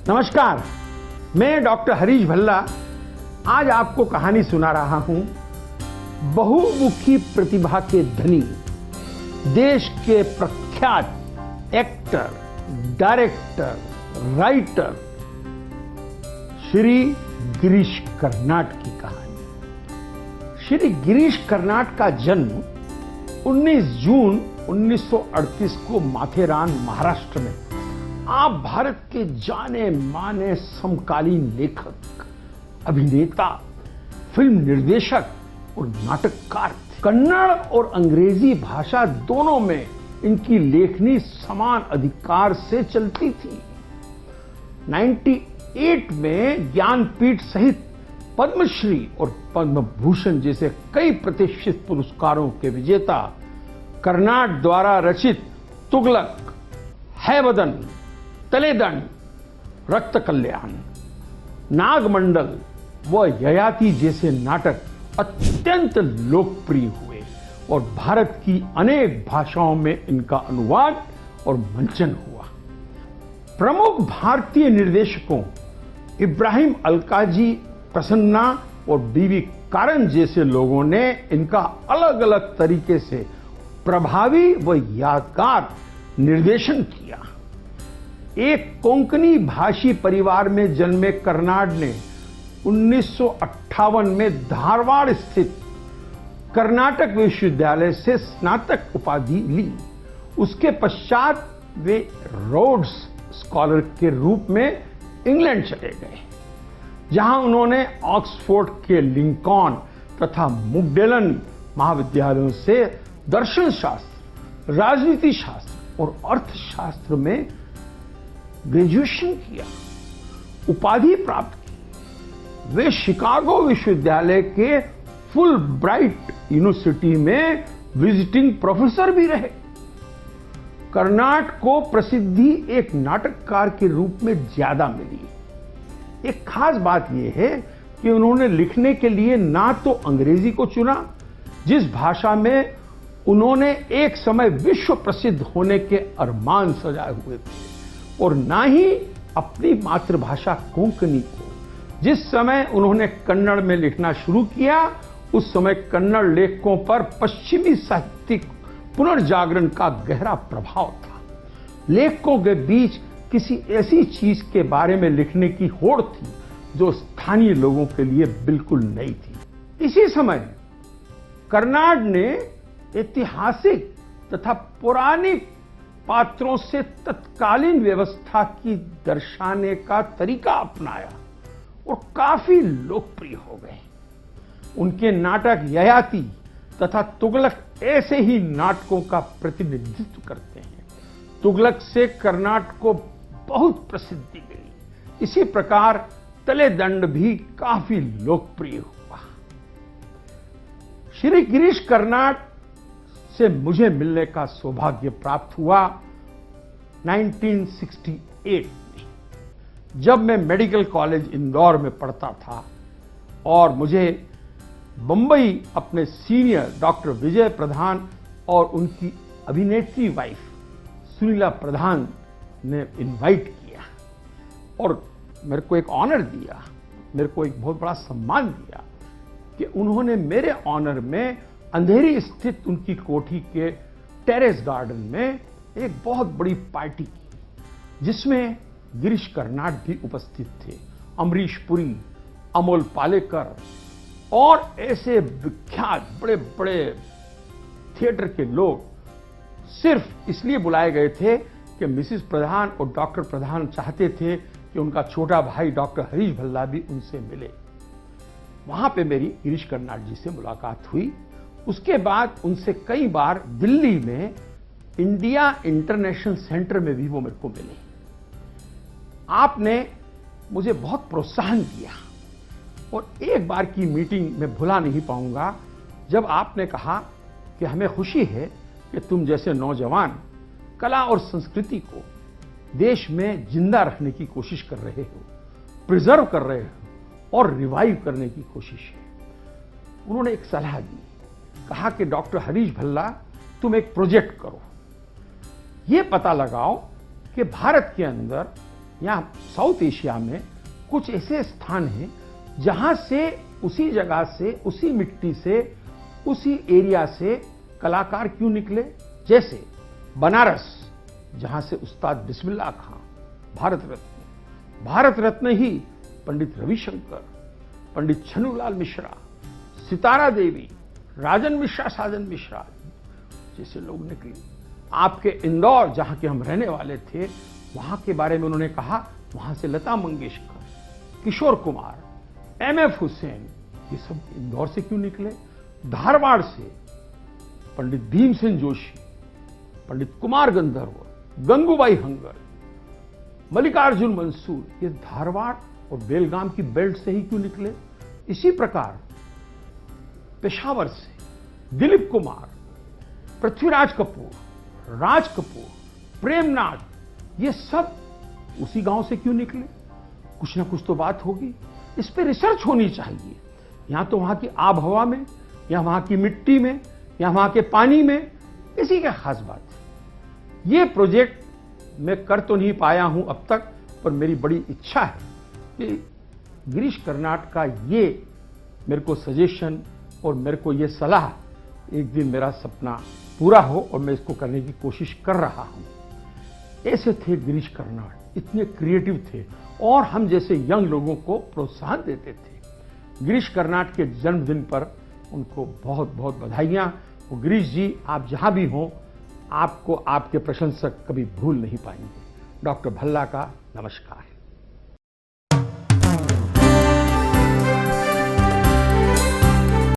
नमस्कार, मैं डॉक्टर हरीश भल्ला आज आपको कहानी सुना रहा हूं बहुमुखी प्रतिभा के धनी, देश के प्रख्यात actor, director, writer Shri Girish Karnad की कहानी। श्री गिरीश कर्नाड का जन्म 19 जून 1938 को माथेरान, महाराष्ट्र में आप भारत के जाने माने समकालीन लेखक, अभिनेता, फिल्म निर्देशक और नाटककार थे। कन्नड़ और अंग्रेजी भाषा दोनों में इनकी लेखनी समान अधिकार से चलती थी। 98 में ज्ञानपीठ सहित पद्मश्री और पद्म भूषण जैसे कई प्रतिष्ठित पुरस्कारों के विजेता कर्नाड द्वारा रचित तुगलक, हैवदन, तलेदंड, रक्त कल्याण, नागमंडल व ययाति जैसे नाटक अत्यंत लोकप्रिय हुए और भारत की अनेक भाषाओं में इनका अनुवाद और मंचन हुआ। प्रमुख भारतीय निर्देशकों इब्राहिम अलकाजी, प्रसन्ना और बीवी कारन जैसे लोगों ने इनका अलग अलग तरीके से प्रभावी व यादगार निर्देशन किया। एक कोंकणी भाषी परिवार में जन्मे कर्नाड ने 1958 में धारवाड़ स्थित कर्नाटक विश्वविद्यालय से स्नातक उपाधि ली। उसके पश्चात वे रोड्स स्कॉलर के रूप में इंग्लैंड चले गए, जहां उन्होंने ऑक्सफोर्ड के लिंकॉन तथा मुगडेलन महाविद्यालयों से दर्शन शास्त्र, राजनीति शास्त्र और अर्थशास्त्र में ग्रेजुएशन किया, उपाधि प्राप्त की। वे शिकागो विश्वविद्यालय के फुल ब्राइट यूनिवर्सिटी में विजिटिंग प्रोफेसर भी रहे। कर्नाड को प्रसिद्धि एक नाटककार के रूप में ज्यादा मिली। एक खास बात यह है कि उन्होंने लिखने के लिए ना तो अंग्रेजी को चुना, जिस भाषा में उन्होंने एक समय विश्व प्रसिद्ध होने के अरमान सजाए हुए थे, और ना ही अपनी मातृभाषा कोंकणी को। जिस समय उन्होंने कन्नड़ में लिखना शुरू किया, उस समय कन्नड़ लेखकों पर पश्चिमी साहित्यिक पुनर्जागरण का गहरा प्रभाव था। लेखकों के बीच किसी ऐसी चीज के बारे में लिखने की होड़ थी जो स्थानीय लोगों के लिए बिल्कुल नई थी। इसी समय कर्नाड ने ऐतिहासिक तथा पौराणिक पात्रों से तत्कालीन व्यवस्था की दर्शाने का तरीका अपनाया और काफी लोकप्रिय हो गए। उनके नाटक ययाति तथा तुगलक ऐसे ही नाटकों का प्रतिनिधित्व करते हैं। तुगलक से कर्नाड को बहुत प्रसिद्धि मिली। इसी प्रकार तलेदंड भी काफी लोकप्रिय हुआ। श्री गिरीश कर्नाड से मुझे मिलने का सौभाग्य प्राप्त हुआ 1968 में, जब मैं मेडिकल कॉलेज इंदौर में पढ़ता था और मुझे बंबई अपने सीनियर डॉक्टर विजय प्रधान और उनकी अभिनेत्री वाइफ सुनीला प्रधान ने इनवाइट किया और मेरे को एक ऑनर दिया, मेरे को एक बहुत बड़ा सम्मान दिया कि उन्होंने मेरे ऑनर में अंधेरी स्थित उनकी कोठी के टेरेस गार्डन में एक बहुत बड़ी पार्टी की, जिसमें गिरीश कर्नाड भी उपस्थित थे। अमरीश पुरी, अमोल पालेकर और ऐसे विख्यात बड़े बड़े थिएटर के लोग सिर्फ इसलिए बुलाए गए थे कि मिसेस प्रधान और डॉक्टर प्रधान चाहते थे कि उनका छोटा भाई डॉक्टर हरीश भल्ला भी उनसे मिले। वहां पे मेरी गिरीश कर्नाड जी से मुलाकात हुई। उसके बाद उनसे कई बार दिल्ली में इंडिया इंटरनेशनल सेंटर में भी वो मेरे को मिले। आपने मुझे बहुत प्रोत्साहन दिया और एक बार की मीटिंग में भुला नहीं पाऊंगा, जब आपने कहा कि हमें खुशी है कि तुम जैसे नौजवान कला और संस्कृति को देश में जिंदा रखने की कोशिश कर रहे हो, प्रिजर्व कर रहे हो और रिवाइव करने की कोशिश है। उन्होंने एक सलाह दी, कहा कि डॉक्टर हरीश भल्ला तुम एक प्रोजेक्ट करो, यह पता लगाओ कि भारत के अंदर या साउथ एशिया में कुछ ऐसे स्थान हैं जहां से उसी जगह से, उसी मिट्टी से, उसी एरिया से कलाकार क्यों निकले। जैसे बनारस, जहां से उस्ताद बिस्मिल्लाह खां भारत रत्न ही पंडित रविशंकर, पंडित छन्नूलाल मिश्रा, सितारा देवी, राजन मिश्रा, साजन मिश्रा जैसे लोग निकले। आपके इंदौर, जहां के हम रहने वाले थे, वहां के बारे में उन्होंने कहा, वहां से लता मंगेशकर, किशोर कुमार, एमएफ हुसैन, ये सब इंदौर से क्यों निकले। धारवाड़ से पंडित भीमसेन जोशी, पंडित कुमार गंधर्व, गंगूबाई हंगर, मल्लिकार्जुन मंसूर, ये धारवाड़ और बेलगाम की बेल्ट से ही क्यों निकले। इसी प्रकार पेशावर से दिलीप कुमार, पृथ्वीराज कपूर, राज कपूर, प्रेमनाथ, ये सब उसी गांव से क्यों निकले। कुछ ना कुछ तो बात होगी, इस पे रिसर्च होनी चाहिए। यहां तो वहां की आब हवा में, या वहां की मिट्टी में, या वहां के पानी में, इसी क्या खास बात है। ये प्रोजेक्ट मैं कर तो नहीं पाया हूं अब तक, पर मेरी बड़ी इच्छा है कि गिरीश कर्नाड का ये मेरे को सजेशन और मेरे को ये सलाह, एक दिन मेरा सपना पूरा हो और मैं इसको करने की कोशिश कर रहा हूं। ऐसे थे गिरीश कर्नाड, इतने क्रिएटिव थे और हम जैसे यंग लोगों को प्रोत्साहन देते थे। गिरीश कर्नाड के जन्मदिन पर उनको बहुत बहुत बधाइयां। और गिरीश जी, आप जहां भी हों, आपको आपके प्रशंसक कभी भूल नहीं पाएंगे। डॉक्टर भल्ला का नमस्कार।